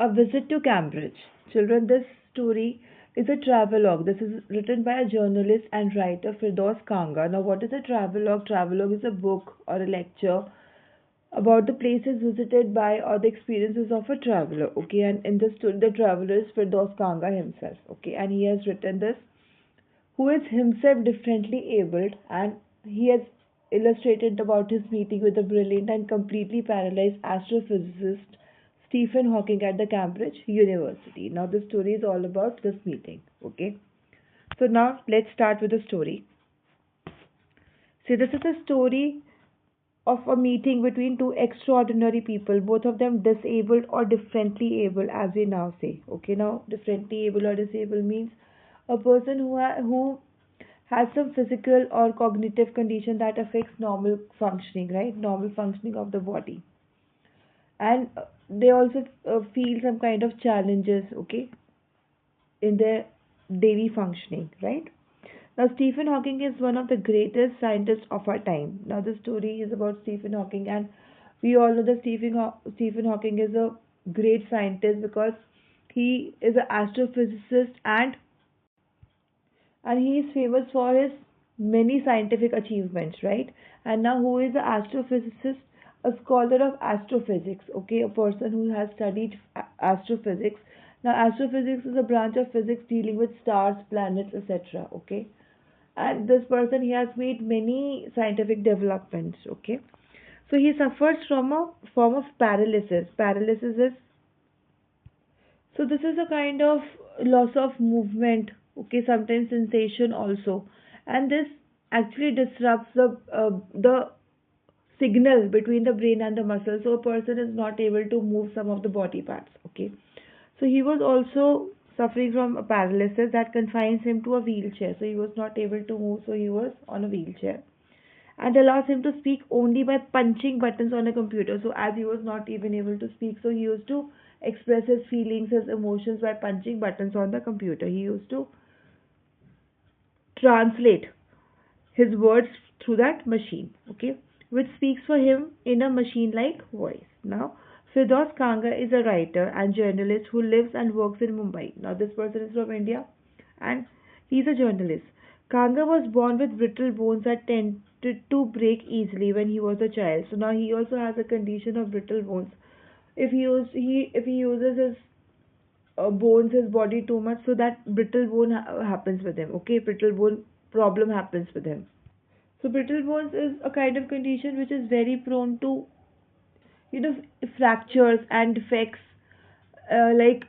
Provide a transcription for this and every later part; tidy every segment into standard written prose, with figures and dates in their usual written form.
A visit to Cambridge. Children, this story is a travelogue. This is written by a journalist and writer Firdaus Kanga. Now, what is a travelogue? Travelogue is a book or a lecture about the places visited by or the experiences of a traveler. Okay, and in this story, the traveler is Firdaus Kanga himself. Okay, and he has written this, who is himself differently abled, and he has illustrated about his meeting with the brilliant and completely paralyzed astrophysicist Stephen Hawking at the Cambridge University. Now, the story is all about this meeting. Okay, so now let's start with the story. See, this is a story of a meeting between two extraordinary people, both of them disabled or differently able, as we now say. Okay, now differently able or disabled means a person who has some physical or cognitive condition that affects normal functioning, right? Normal functioning of the body, and they also feel some kind of challenges, okay, in their daily functioning, right? Now, Stephen Hawking is one of the greatest scientists of our time. Now, the story is about Stephen Hawking, and we all know that Stephen Hawking is a great scientist because he is an astrophysicist, and he is famous for his many scientific achievements, right? And now, who is an astrophysicist? A scholar of astrophysics, okay, a person who has studied astrophysics. Now, astrophysics is a branch of physics dealing with stars, planets, etc. Okay, and this person, he has made many scientific developments. Okay, so he suffers from a form of paralysis is, so this is a kind of loss of movement, okay, sometimes sensation also, and this actually disrupts the signal between the brain and the muscle, so a person is not able to move some of the body parts. Okay, so he was also suffering from a paralysis that confines him to a wheelchair. So he was not able to move, so he was on a wheelchair. And allows him to speak only by punching buttons on a computer. So as he was not even able to speak, so he used to express his feelings, his emotions by punching buttons on the computer. He used to translate his words through that machine, okay, which speaks for him in a machine like voice. Now, Firdaus Kanga is a writer and journalist who lives and works in Mumbai. Now, this person is from India and he's a journalist. Kanga was born with brittle bones that tended to break easily when he was a child. So now he also has a condition of brittle bones. If he uses his bones, his body too much, so that brittle bone happens with him. Okay, brittle bone problem happens with him. So brittle bones is a kind of condition which is very prone to, you know, fractures and defects, like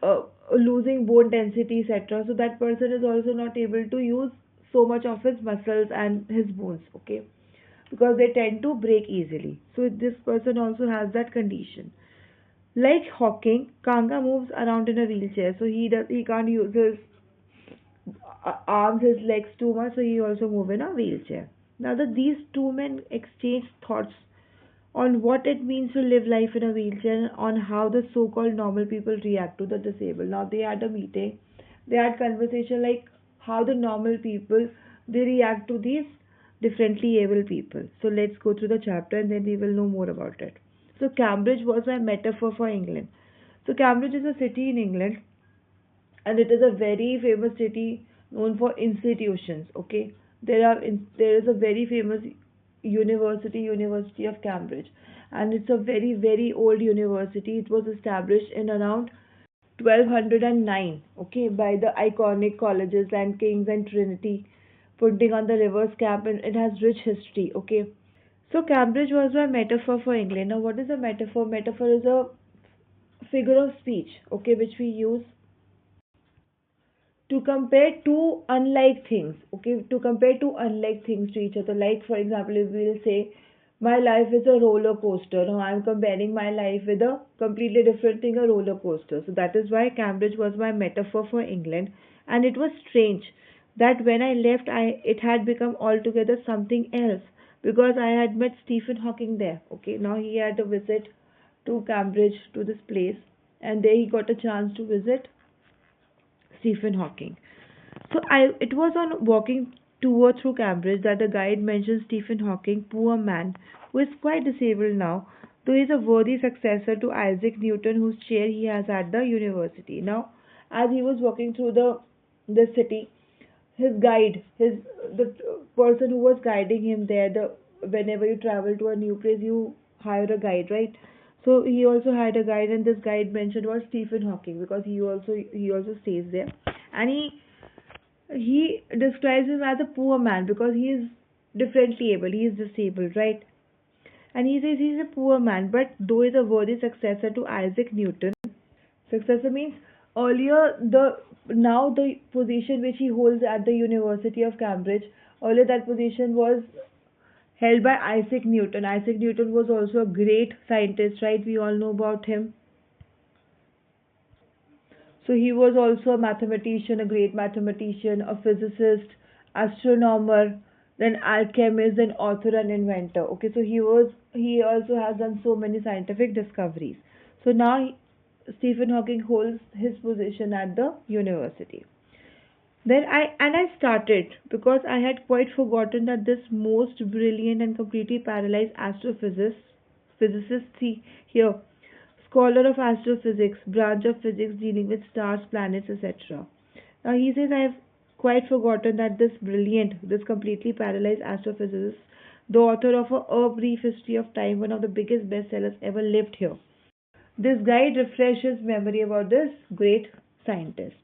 losing bone density, etc. So that person is also not able to use so much of his muscles and his bones, okay, because they tend to break easily. So this person also has that condition. Like Hawking, Kanga moves around in a wheelchair, so he can't use his arms, his legs too much, so he also move in a wheelchair. Now that these two men exchange thoughts on what it means to live life in a wheelchair and on how the so-called normal people react to the disabled. Now they had a meeting, they had conversation like how the normal people they react to these differently able people. So let's go through the chapter and then we will know more about it. So Cambridge was my metaphor for England. So Cambridge is a city in England and it is a very famous city known for institutions. Okay, there is a very famous University of Cambridge, and it's a very old university. It was established in around 1209, okay, by the iconic colleges and King's and Trinity, putting on the Rivers Camp, and it has rich history. Okay, so Cambridge was my metaphor for England. Now, what is a metaphor? Metaphor is a figure of speech, okay, which we use to compare two unlike things, okay, to compare two unlike things to each other. Like, for example, if we'll say my life is a roller coaster, now I'm comparing my life with a completely different thing, a roller coaster. So that is why Cambridge was my metaphor for England. And it was strange that when I left, it had become altogether something else, because I had met Stephen Hawking there. Okay, now he had a visit to Cambridge, to this place, and there he got a chance to visit Stephen Hawking. So it was on walking to through Cambridge that the guide mentioned Stephen Hawking, poor man, who is quite disabled now, though he is a worthy successor to Isaac Newton, whose chair he has at the university. Now, as he was walking through the city, his guide, his the person who was guiding him there, the whenever you travel to a new place, you hire a guide, right? So he also had a guide, and this guide mentioned was Stephen Hawking because he also stays there, and he describes him as a poor man because he is differently able. He is disabled, right? And he says he's a poor man, but though is a worthy successor to Isaac Newton. Successor means earlier the now the position which he holds at the University of Cambridge. Earlier that position was held by Isaac Newton. Isaac Newton was also a great scientist, right? We all know about him. So he was also a mathematician, a great mathematician, a physicist, astronomer, then alchemist, then author and inventor. Okay, so he also has done so many scientific discoveries. So now Stephen Hawking holds his position at the university. Then I started because I had quite forgotten that this most brilliant and completely paralyzed physicist, see here, scholar of astrophysics, branch of physics dealing with stars, planets, etc. Now he says I have quite forgotten that this completely paralyzed astrophysicist, the author of A Brief History of Time, one of the biggest bestsellers ever, lived here. This guide refreshes memory about this great scientist.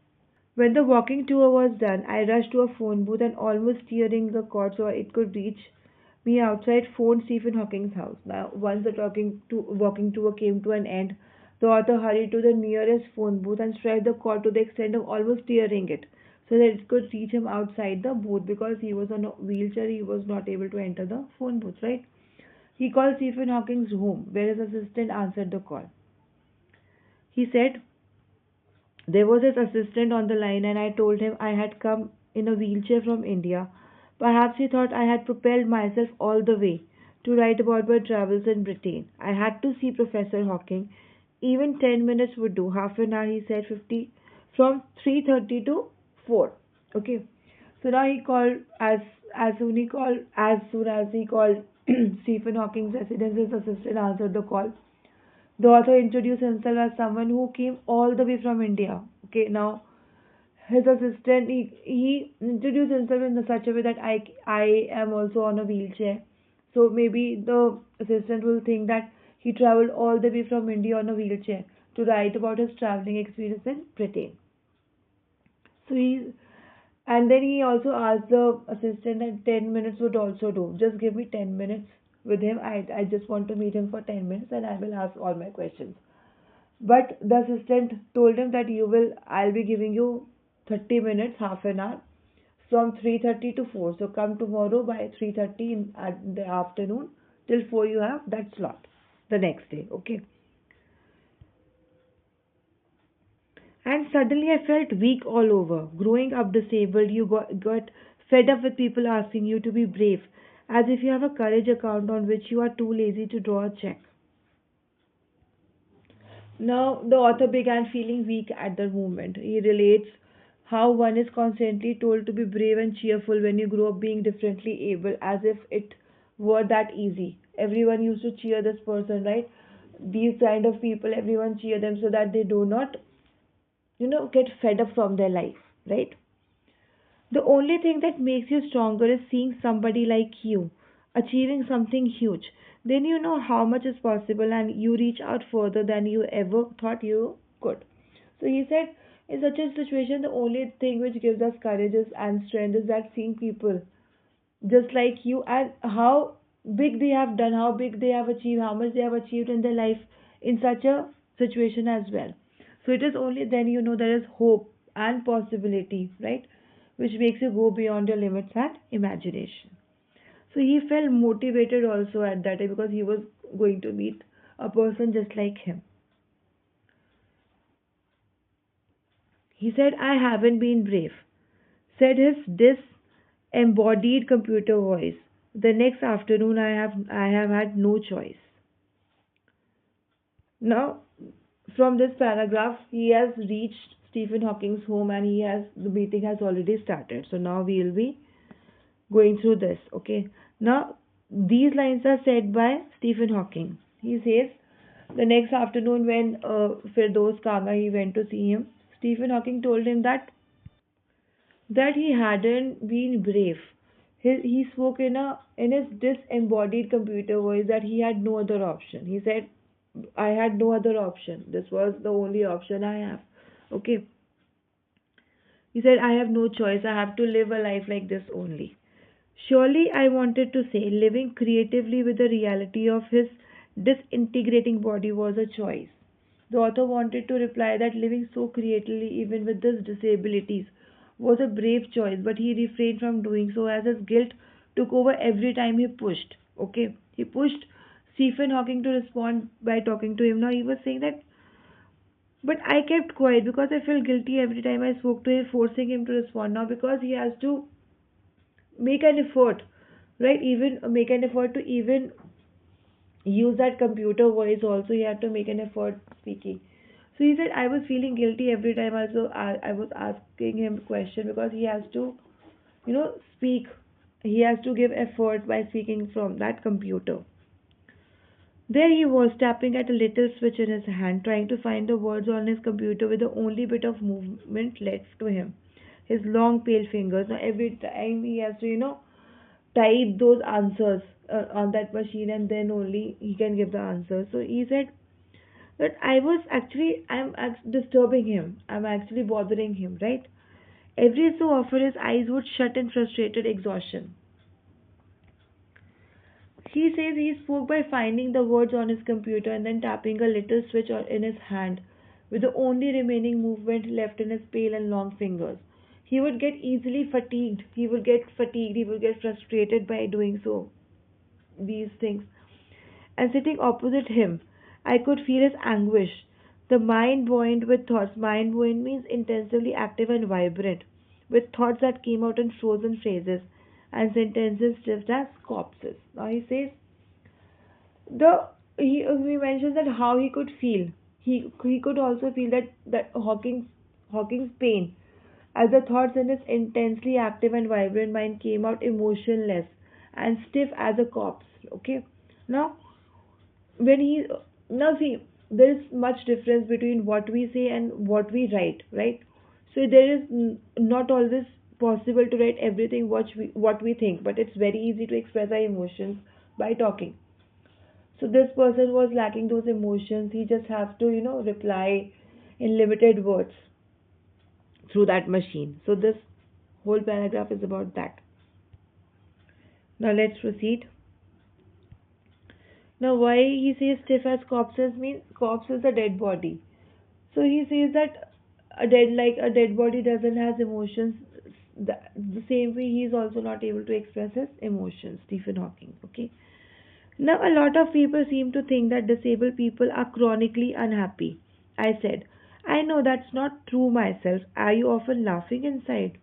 When the walking tour was done, I rushed to a phone booth and almost steering the cord so it could reach me outside phoned Stephen Hawking's house. Now, once the walking tour came to an end, the author hurried to the nearest phone booth and stretched the cord to the extent of almost steering it so that it could reach him outside the booth because he was on a wheelchair. He was not able to enter the phone booth, right? He called Stephen Hawking's room, where his assistant answered the call. He said, there was his assistant on the line, and I told him I had come in a wheelchair from India. Perhaps he thought I had propelled myself all the way to write about my travels in Britain. I had to see Professor Hawking. Even 10 minutes would do. Half an hour, he said, 50 from 3:30 to 4. Okay. So now he called as soon as he called Stephen Hawking's residence, his assistant answered the call. The author introduced himself as someone who came all the way from India. Okay, now his assistant he introduced himself in such a way that I am also on a wheelchair. So maybe the assistant will think that he traveled all the way from India on a wheelchair to write about his traveling experience in Britain. So he and then he also asked the assistant that 10 minutes would also do. Just give me 10 minutes with him. I just want to meet him for 10 minutes and I will ask all my questions. But the assistant told him that I'll be giving you 30 minutes, half an hour from 3:30 to 4. So come tomorrow by 3:30 at the afternoon till 4 you have that slot the next day. Okay. And suddenly I felt weak all over. Growing up disabled, you got fed up with people asking you to be brave, as if you have a courage account on which you are too lazy to draw a check. Now, the author began feeling weak at the moment. He relates how one is constantly told to be brave and cheerful when you grow up being differently able, as if it were that easy. Everyone used to cheer this person, right? These kind of people, everyone cheer them so that they do not, get fed up from their life, right? The only thing that makes you stronger is seeing somebody like you achieving something huge. Then you know how much is possible and you reach out further than you ever thought you could. So he said, in such a situation, the only thing which gives us courage and strength is that seeing people just like you and how big they have done, how big they have achieved, how much they have achieved in their life in such a situation as well. So it is only then you know there is hope and possibility, right? Which makes you go beyond your limits and imagination. So he felt motivated also at that time because he was going to meet a person just like him. He said, I haven't been brave, said his disembodied computer voice. The next afternoon I have had no choice. Now from this paragraph he has reached Stephen Hawking's home and the meeting has already started. So now we will be going through this. Okay. Now these lines are said by Stephen Hawking. He says the next afternoon when Firdaus Kanga he went to see him, Stephen Hawking told him that he hadn't been brave. He spoke in his disembodied computer voice that he had no other option. He said, "I had no other option. This was the only option I have." Okay. He said, "I have no choice. I have to live a life like this only." Surely, I wanted to say, living creatively with the reality of his disintegrating body was a choice. The author wanted to reply that living so creatively, even with his disabilities, was a brave choice, but he refrained from doing so as his guilt took over every time he pushed. Okay, he pushed Stephen Hawking to respond by talking to him. Now he was saying that, but I kept quiet because I felt guilty every time I spoke to him, forcing him to respond. Now because he has to make an effort, right? Even make an effort to even use that computer voice also, he had to make an effort speaking. So he said I was feeling guilty every time also I was asking him question because he has to speak, he has to give effort by speaking from that computer. There he was tapping at a little switch in his hand, trying to find the words on his computer with the only bit of movement left to him, his long pale fingers. Now every time he has to type those answers on that machine, and then only he can give the answer. So he said that disturbing him, I'm actually bothering him, right? Every so often his eyes would shut in frustrated exhaustion. He says he spoke by finding the words on his computer and then tapping a little switch in his hand, with the only remaining movement left in his pale and long fingers. He would get easily fatigued. He would get fatigued. He would get frustrated by doing so, these things. And sitting opposite him, I could feel his anguish. The mind buoyant with thoughts. Mind buoyant means intensively active and vibrant, with thoughts that came out in frozen phrases and sentences stiff as corpses. Now he says he mentions that how he could feel. He could also feel that Hawking's pain as the thoughts in his intensely active and vibrant mind came out emotionless and stiff as a corpse. Okay, now when he now see there is much difference between what we say and what we write, right? So there is not always possible to write everything what we think, but it's very easy to express our emotions by talking. So this person was lacking those emotions. He just has to reply in limited words through that machine. So this whole paragraph is about that. Now let's proceed. Now why he says stiff as corpses means corpse is a dead body. So he says that a dead body doesn't has emotions. The same way he is also not able to express his emotions. Stephen Hawking. Okay. Now a lot of people seem to think that disabled people are chronically unhappy. I said, I know that's not true myself. Are you often laughing inside?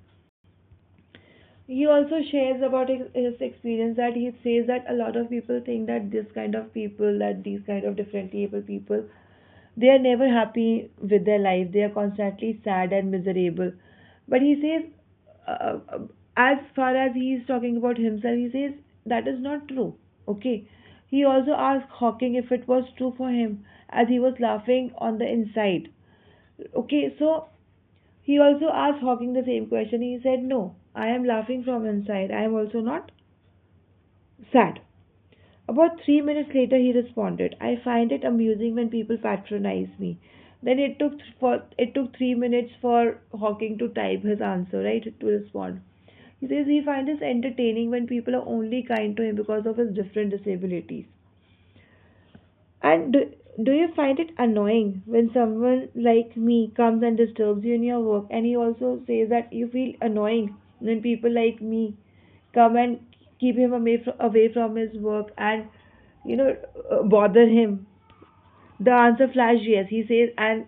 He also shares about his experience that he says that a lot of people think that these kind of differently able people, they are never happy with their life. They are constantly sad and miserable. But he says, as far as he is talking about himself, he says that is not true. Okay. He also asked Hawking if it was true for him, as he was laughing on the inside. Okay, so he also asked Hawking the same question. He said, "No, I am laughing from inside. I am also not sad." About 3 minutes later, he responded, "I find it amusing when people patronize me." Then it took 3 minutes for Hawking to type his answer, right, to respond. He says he finds it entertaining when people are only kind to him because of his different disabilities. And do you find it annoying when someone like me comes and disturbs you in your work? And he also says that you feel annoying when people like me come and keep him away from his work and bother him. The answer flashed yes. He says, and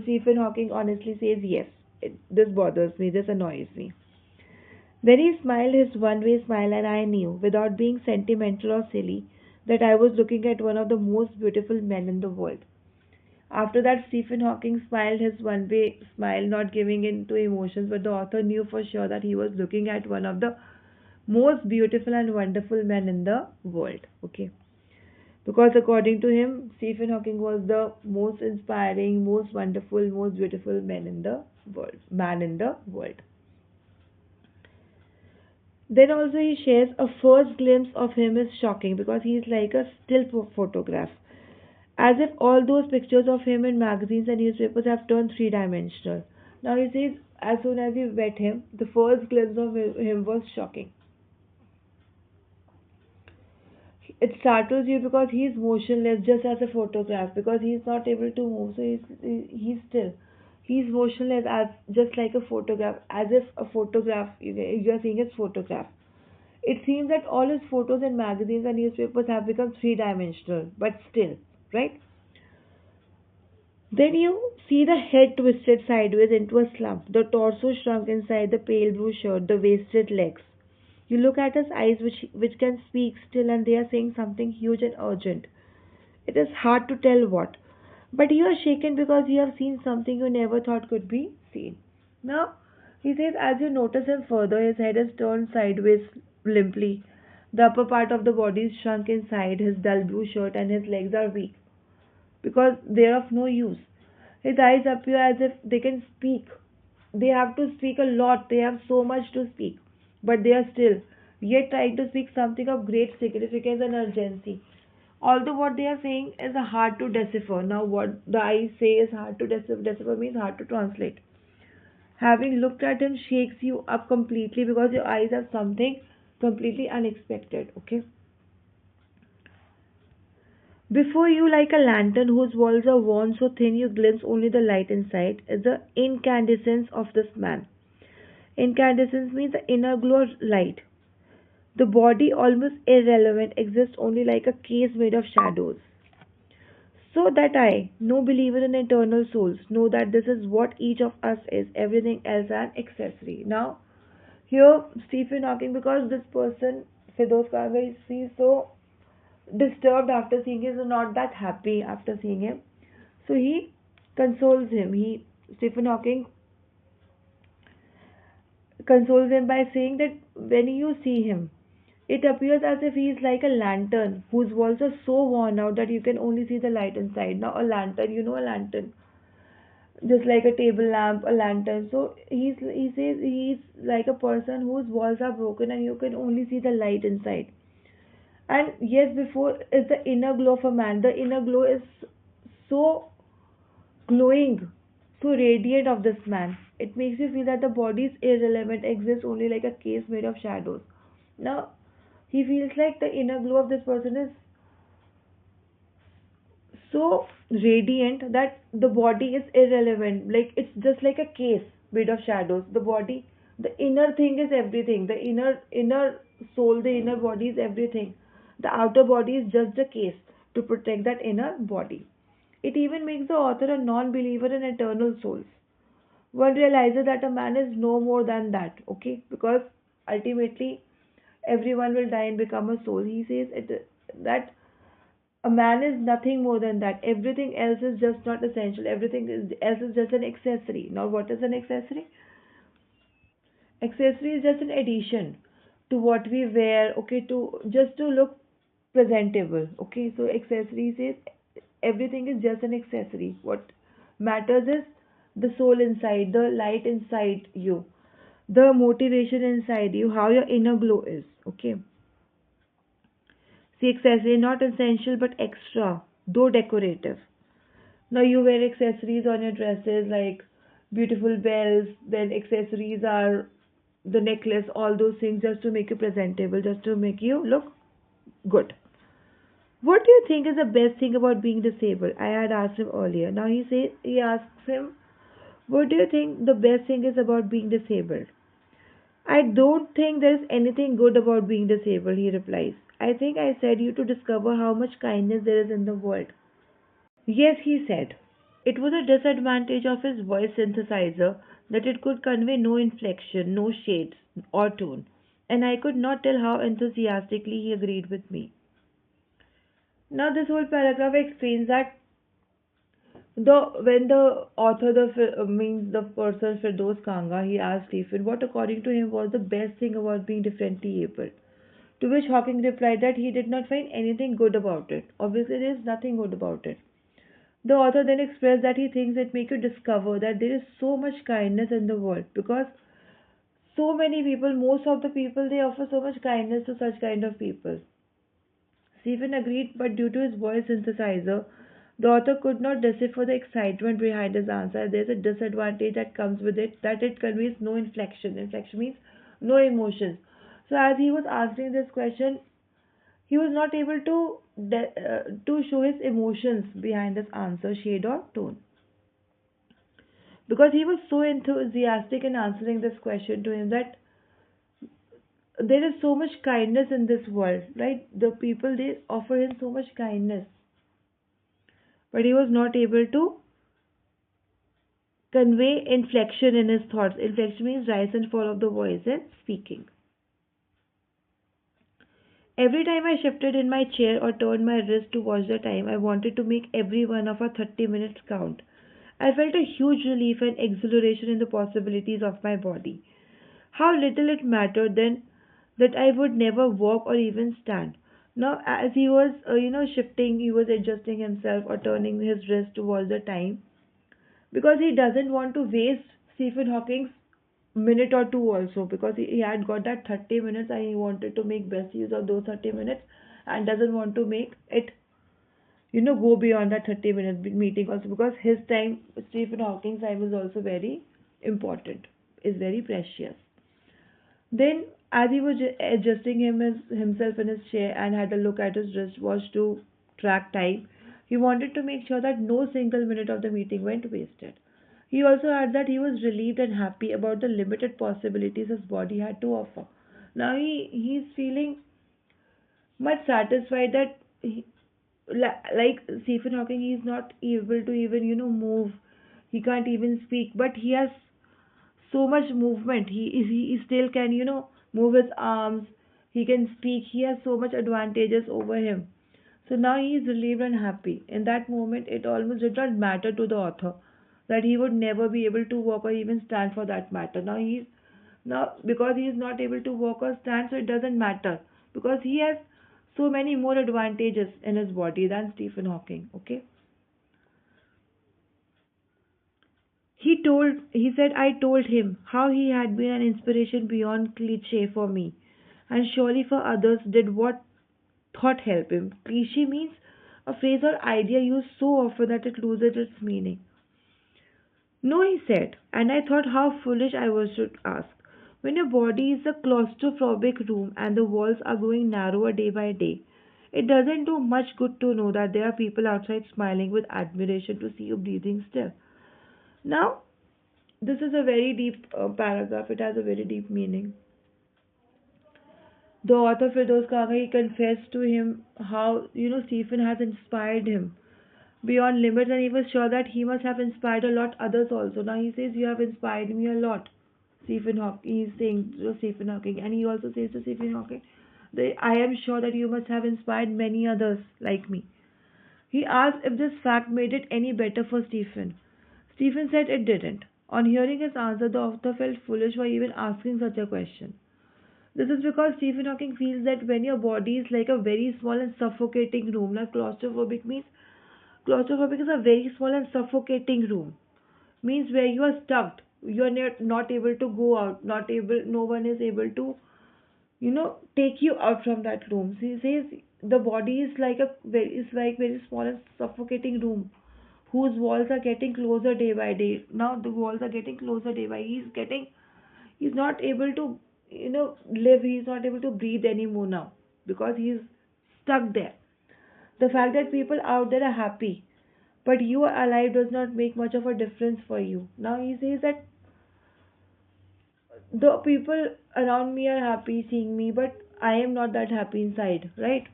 Stephen Hawking honestly says yes. This bothers me. This annoys me. Then he smiled his one-way smile, and I knew, without being sentimental or silly, that I was looking at one of the most beautiful men in the world. After that, Stephen Hawking smiled his one-way smile, not giving in to emotions, but the author knew for sure that he was looking at one of the most beautiful and wonderful men in the world. Okay. because according to him, Stephen Hawking was the most inspiring, most wonderful, most beautiful man in the world. Then also he shares a first glimpse of him is shocking because he's like a still photograph. As if all those pictures of him in magazines and newspapers have turned three-dimensional. Now he says as soon as he met him, the first glimpse of him was shocking. It startles you because he's motionless just as a photograph because he's not able to move, so he's still. He's motionless as just like a photograph, as if a photograph you're seeing his photograph. It seems that all his photos in magazines and newspapers have become three-dimensional, but still, right? Then you see the head twisted sideways into a slump, the torso shrunk inside the pale blue shirt, the wasted legs. You look at his eyes, which can speak still, and they are saying something huge and urgent. It is hard to tell what. But you are shaken because you have seen something you never thought could be seen. Now, he says, as you notice him further, his head is turned sideways limply. The upper part of the body is shrunk inside his dull blue shirt, and his legs are weak because they are of no use. His eyes appear as if they can speak. They have to speak a lot, they have so much to speak, but they are still yet trying to speak something of great significance and urgency. Although what they are saying is hard to decipher. Now, what the eyes say is hard to decipher means hard to translate. Having looked at him shakes you up completely because your eyes have something completely unexpected. Okay, before you, like a lantern whose walls are worn so thin you glimpse only the light inside, is the incandescence of this man. Incandescence means the inner glow of light. The body, almost irrelevant, exists only like a case made of shadows. So that I, no believer in eternal souls, know that this is what each of us is, everything else an accessory. Now, here Stephen Hawking, because this person, Fidos Karga, is he's so disturbed after seeing him, is not that happy after seeing him. So he consoles him. Stephen Hawking consoles him by saying that when you see him, it appears as if he is like a lantern whose walls are so worn out that you can only see the light inside. Now, a lantern, you know, a lantern, just like a table lamp, a lantern. So he says he's like a person whose walls are broken and you can only see the light inside. And yes, before is the inner glow of a man. The inner glow is so glowing, so radiant of this man. It makes you feel that the body is irrelevant, exists only like a case made of shadows. Now, he feels like the inner glow of this person is so radiant that the body is irrelevant. Like it's just like a case made of shadows. The body, the inner thing is everything. The inner soul, the inner body is everything. The outer body is just a case to protect that inner body. It even makes the author a non-believer in eternal souls. One realizes that a man is no more than that, okay? Because ultimately everyone will die and become a soul. He says that a man is nothing more than that. Everything else is just not essential. Else is just an accessory. Now, what is an accessory? Accessory is just an addition to what we wear, okay, to just to look presentable. Okay, so accessories is everything is just an accessory. What matters is the soul inside, the light inside you, the motivation inside you, how your inner glow is. Okay, see, accessory not essential but extra, though decorative. Now you wear accessories on your dresses like beautiful bells, then accessories are the necklace, all those things just to make you presentable, just to make you look good. What do you think is the best thing about being disabled? I had asked him earlier. Now he asks him, what do you think the best thing is about being disabled? I don't think there is anything good about being disabled, he replies. I think I said you to discover how much kindness there is in the world. Yes, he said. It was a disadvantage of his voice synthesizer that it could convey no inflection, no shades or tone, and I could not tell how enthusiastically he agreed with me. Now, this whole paragraph explains that when the author, means the person Firdaus Kanga, he asked Stephen what, according to him, was the best thing about being differently able. To which Hawking replied that he did not find anything good about it. Obviously, there is nothing good about it. The author then expressed that he thinks it makes you discover that there is so much kindness in the world because so many people, most of the people, they offer so much kindness to such kind of people. Stephen agreed, but due to his voice synthesizer, the author could not decipher the excitement behind his answer. There's a disadvantage that comes with it that it conveys no inflection. Inflection means no emotions. So as he was answering this question, he was not able to show his emotions behind his answer, shade or tone, because he was so enthusiastic in answering this question to him that there is so much kindness in this world, right? The people, they offer him so much kindness, but he was not able to convey inflection in his thoughts. Inflection means rise and fall of the voice in speaking. Every time I shifted in my chair or turned my wrist to watch the time, I wanted to make every one of our 30 minutes count. I felt a huge relief and exhilaration in the possibilities of my body. How little it mattered then that I would never walk or even stand. Now, as he was, shifting, he was adjusting himself or turning his wrist towards the time because he doesn't want to waste Stephen Hawking's minute or two also, because he had got that 30 minutes and he wanted to make best use of those 30 minutes and doesn't want to make it, go beyond that 30 minute meeting also, because his time, Stephen Hawking's time, is also very important, is very precious. Then, as he was adjusting himself in his chair and had a look at his wristwatch to track time, he wanted to make sure that no single minute of the meeting went wasted. He also added that he was relieved and happy about the limited possibilities his body had to offer. Now he's feeling much satisfied that like Stephen Hawking, he's not able to even move. He can't even speak, but he has so much movement. He still can move his arms. He can speak. He has so much advantages over him. So now he is relieved and happy. In that moment, it almost did not matter to the author that he would never be able to walk or even stand for that matter. Now because he is not able to walk or stand, so it doesn't matter because he has so many more advantages in his body than Stephen Hawking. Okay. He said I told him how he had been an inspiration beyond cliche for me, and surely for others did what thought help him. Cliche means a phrase or idea used so often that it loses its meaning. No, he said, and I thought how foolish I was to ask. When your body is a claustrophobic room and the walls are growing narrower day by day, it doesn't do much good to know that there are people outside smiling with admiration to see you breathing still. Now, this is a very deep paragraph. It has a very deep meaning. The author Firdaus Kanga, he confessed to him how Stephen has inspired him beyond limits, and he was sure that he must have inspired a lot others also. Now he says, "You have inspired me a lot." Stephen Hawking, he's saying to Stephen Hawking, and he also says to Stephen Hawking, "I am sure that you must have inspired many others like me." He asked if this fact made it any better for Stephen. Stephen said it didn't. On hearing his answer, the author felt foolish for even asking such a question. This is because Stephen Hawking feels that when your body is like a very small and suffocating room, like claustrophobic is a very small and suffocating room. Means where you are stuck. You are not able to go out. Not able. No one is able to take you out from that room. So he says the body is like very small and suffocating room whose walls are getting closer day by day. Now the walls are getting closer day by. He's not able to live. He's not able to breathe anymore now because he's stuck there. The fact that people out there are happy, but you are alive does not make much of a difference for you. Now he says that the people around me are happy seeing me, but I am not that happy inside, right?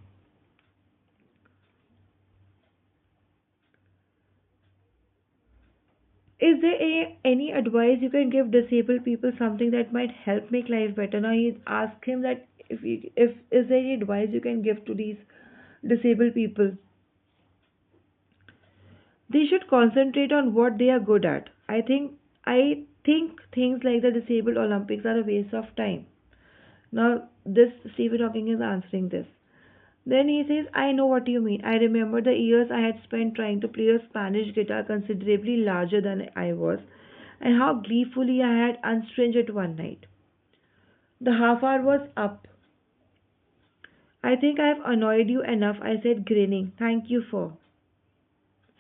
Is there any advice you can give disabled people, something that might help make life better? Now he asked him that if is there any advice you can give to these disabled people? They should concentrate on what they are good at. I think things like the disabled Olympics are a waste of time. Now, this Stephen Hawking is answering this. Then he says, I know what you mean. I remember the years I had spent trying to play a Spanish guitar considerably larger than I was, and how gleefully I had unstrung it one night. The half hour was up. I think I've annoyed you enough, I said, grinning. Thank you for.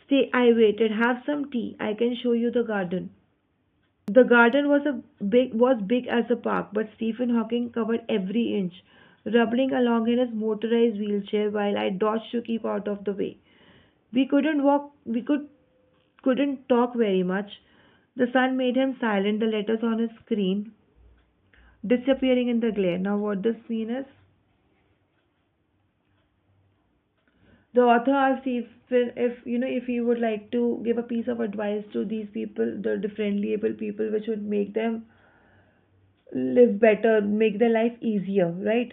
Stay, I waited. Have some tea. I can show you the garden. The garden was big as a park, but Stephen Hawking covered every inch, rubbling along in his motorized wheelchair while I dodged to keep out of the way. We couldn't talk very much. The sun made him silent, the letters on his screen disappearing in the glare. Now what this mean is, the author asked if if he would like to give a piece of advice to these people, the differently able people, which would make them live better, make their life easier, right?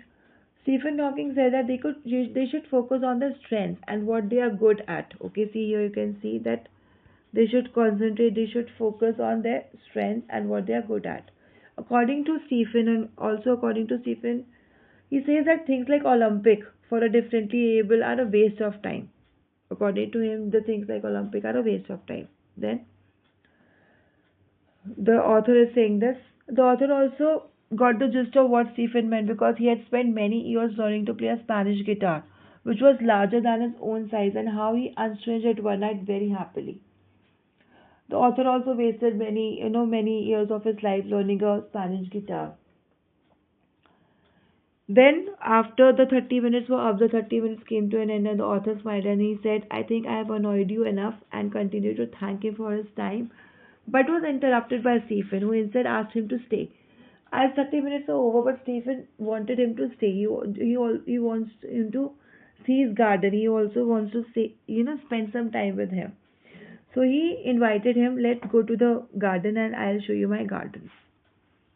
Stephen Hawking said that they should focus on their strengths and what they are good at. Okay, see here you can see that they should concentrate, they should focus on their strengths and what they are good at. According to Stephen, and also according to Stephen, he says that things like Olympic for a differently able are a waste of time. According to him, the things like Olympic are a waste of time. Then the author is saying this. The author also got the gist of what Stephen meant because he had spent many years learning to play a Spanish guitar, which was larger than his own size, and how he unstrung it one night very happily. The author also wasted many years of his life learning a Spanish guitar. Then, after the 30 minutes were up, the 30 minutes came to an end, and the author smiled and he said, I think I have annoyed you enough, and continued to thank him for his time, but was interrupted by Stephen, who instead asked him to stay. As 30 minutes were over, but Stephen wanted him to stay. He wants him to see his garden. He also wants to spend some time with him. So he invited him, let's go to the garden and I'll show you my garden.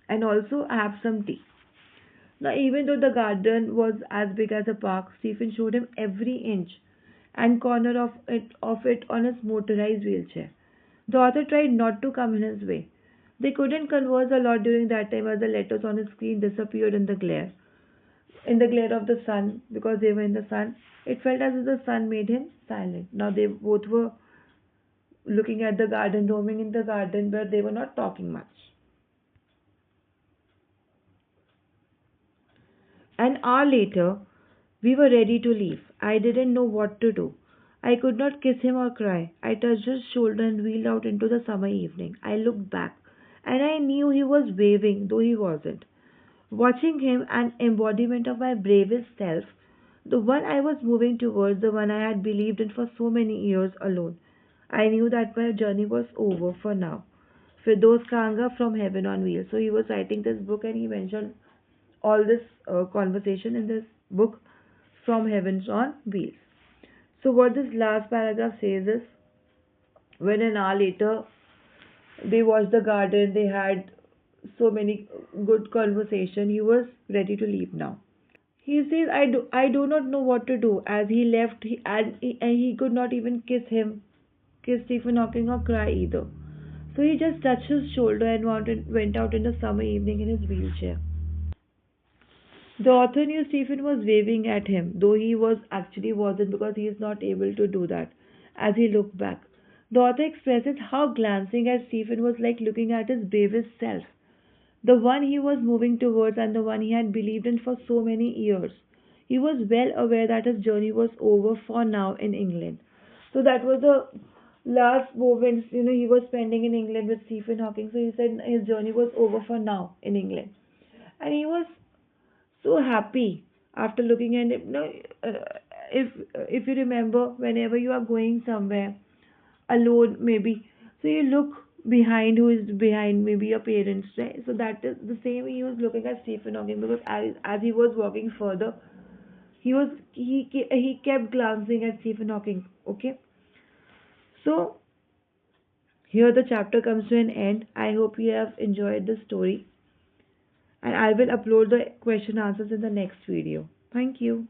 And also have some tea. Now, even though the garden was as big as a park, Stephen showed him every inch and corner of it on his motorized wheelchair. The author tried not to come in his way. They couldn't converse a lot during that time as the letters on his screen disappeared in the glare of the sun, because they were in the sun. It felt as if the sun made him silent. Now they both were looking at the garden, roaming in the garden, but they were not talking much. An hour later, we were ready to leave. I didn't know what to do. I could not kiss him or cry. I touched his shoulder and wheeled out into the summer evening. I looked back, and I knew he was waving, though he wasn't. Watching him, an embodiment of my bravest self, the one I was moving towards, the one I had believed in for so many years alone. I knew that my journey was over for now. Firdos Kanga from Heaven on Wheels. So he was writing this book and he mentioned all this conversation in this book, From Heavens on Wheels. So what this last paragraph says is, when an hour later they watched the garden, they had so many good conversation. He was ready to leave now. He says, I do not know what to do. As he left, and he could not even kiss Stephen Hawking or cry either. So he just touched his shoulder and went out in the summer evening in his wheelchair. The author knew Stephen was waving at him, though he was actually wasn't, because he is not able to do that. As he looked back, the author expresses how glancing at Stephen was like looking at his bravest self, the one he was moving towards and the one he had believed in for so many years. He was well aware that his journey was over for now in England. So that was the last moments he was spending in England with Stephen Hawking. So he said his journey was over for now in England, and he was so happy after looking at it. If you remember, whenever you are going somewhere alone, maybe, so you look behind, who is behind, maybe your parents, right? So that is the same he was looking at Stephen Hawking, because as he was walking further, he kept glancing at Stephen Hawking. Okay, so here the chapter comes to an end. I hope you have enjoyed the story, and I will upload the question answers in the next video. Thank you.